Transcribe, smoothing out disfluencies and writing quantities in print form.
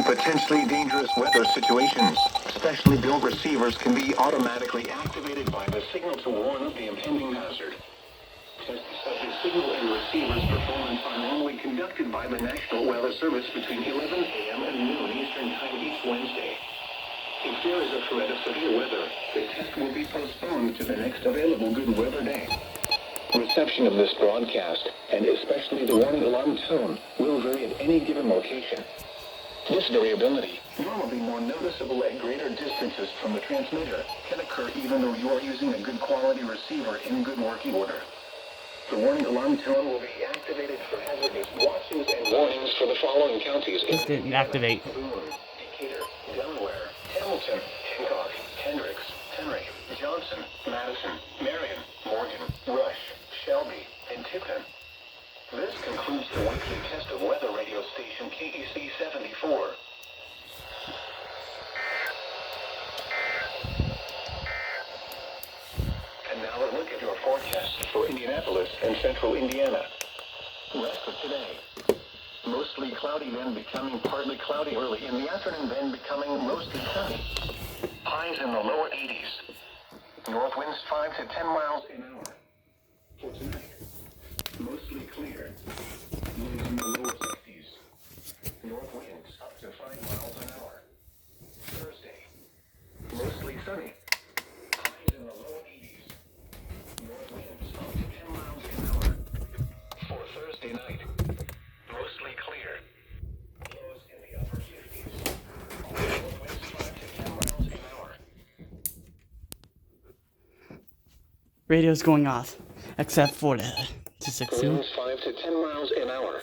Potentially dangerous weather situations. Specially built receivers can be automatically activated by the signal to warn of the impending hazard. Tests such as signal and receiver's performance are normally conducted by the National Weather Service between 11 a.m. and noon Eastern Time each Wednesday. If there is a threat of severe weather, the test will be postponed to the next available good weather day. Reception of this broadcast, and especially the warning alarm tone, will vary at any given location. This variability, normally more noticeable at greater distances from the transmitter, can occur even though you are using a good quality receiver in good working order. The warning alarm tone will be activated for hazardous watches and warnings for the following counties. It didn't activate. Boone, Decatur, Delaware, Hamilton, Hancock, Hendricks, Henry, Johnson, Madison, Marion, Morgan, Rush, Shelby, and Tipton. This concludes the weekly test of weather radio station KEC74. And now a look at your forecast for Indianapolis and central Indiana. Rest of today. Mostly cloudy, then becoming partly cloudy early in the afternoon, then becoming mostly sunny. Highs in the lower 80s. North winds 5 to 10 miles an hour. For tonight, mostly clear. Winds in the lower 60s. North winds up to 5 miles an hour. Thursday, mostly sunny. Highs in the low 80s. North winds up to 10 miles an hour. For Thursday night, mostly clear. Lows in the upper 50s. North winds 5 to 10 miles an hour. Radio's going off, except for the 262. Winds 5 to 10 miles an hour.